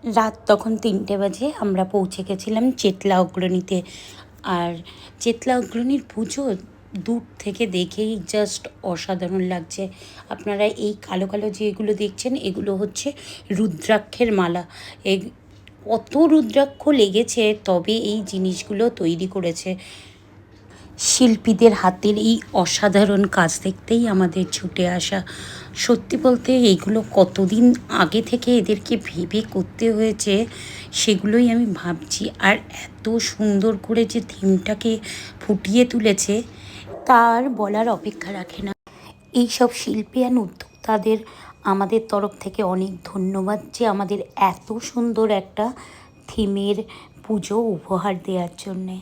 রাত তখন 3টে বাজে। আমরা পৌঁছে গেছিলাম চেতলা অগ্রণীতে। আর চেতলা অগ্রণীর পুজো দূর থেকে দেখেই জাস্ট অসাধারণ লাগছে। আপনারা এই কালো কালো যেগুলো দেখছেন এগুলো হচ্ছে রুদ্রাক্ষের মালা। কত রুদ্রাক্ষ লেগেছে তবে এই জিনিসগুলো তৈরি করেছে। শিল্পীদের হাতের এই অসাধারণ কাজ দেখতেই আমাদের ছুটে আসা। সত্যি বলতে এইগুলো কতদিন আগে থেকে এদেরকে ভেবে করতে হয়েছে সেগুলোই আমি ভাবছি। আর এত সুন্দর করে যে থিমটাকে ফুটিয়ে তুলেছে তার বলার অপেক্ষা রাখে না। এইসব শিল্পী আর উদ্যোক্তাদের আমাদের তরফ থেকে অনেক ধন্যবাদ যে আমাদের এত সুন্দর একটা থিমের পুজো উপহার দেওয়ার জন্যে।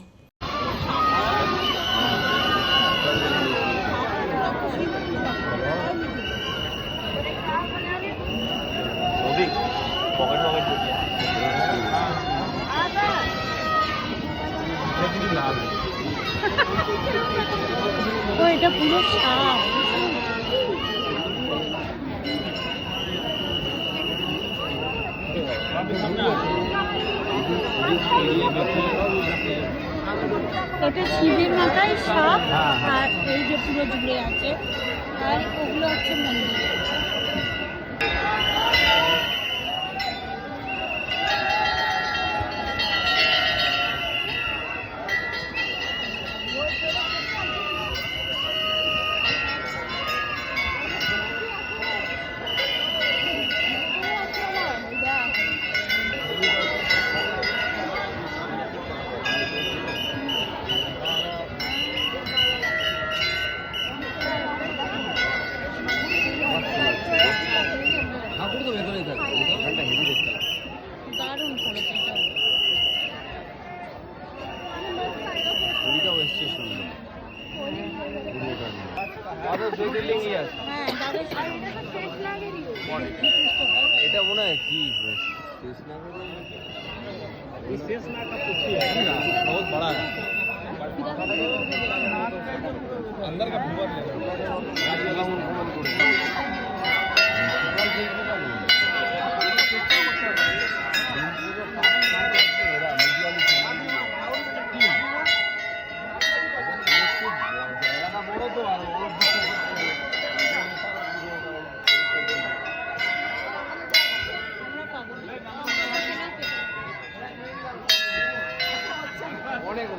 এটা পুরো সাপ। এটা শিবের মাথায় সাপ আর এই যে পুরো জুড়ে আছে আর ওগুলো হচ্ছে মন্দির। দারুণ করেছে এটা মনে হয় কি बहुत बड़ा है अंदर का অনেক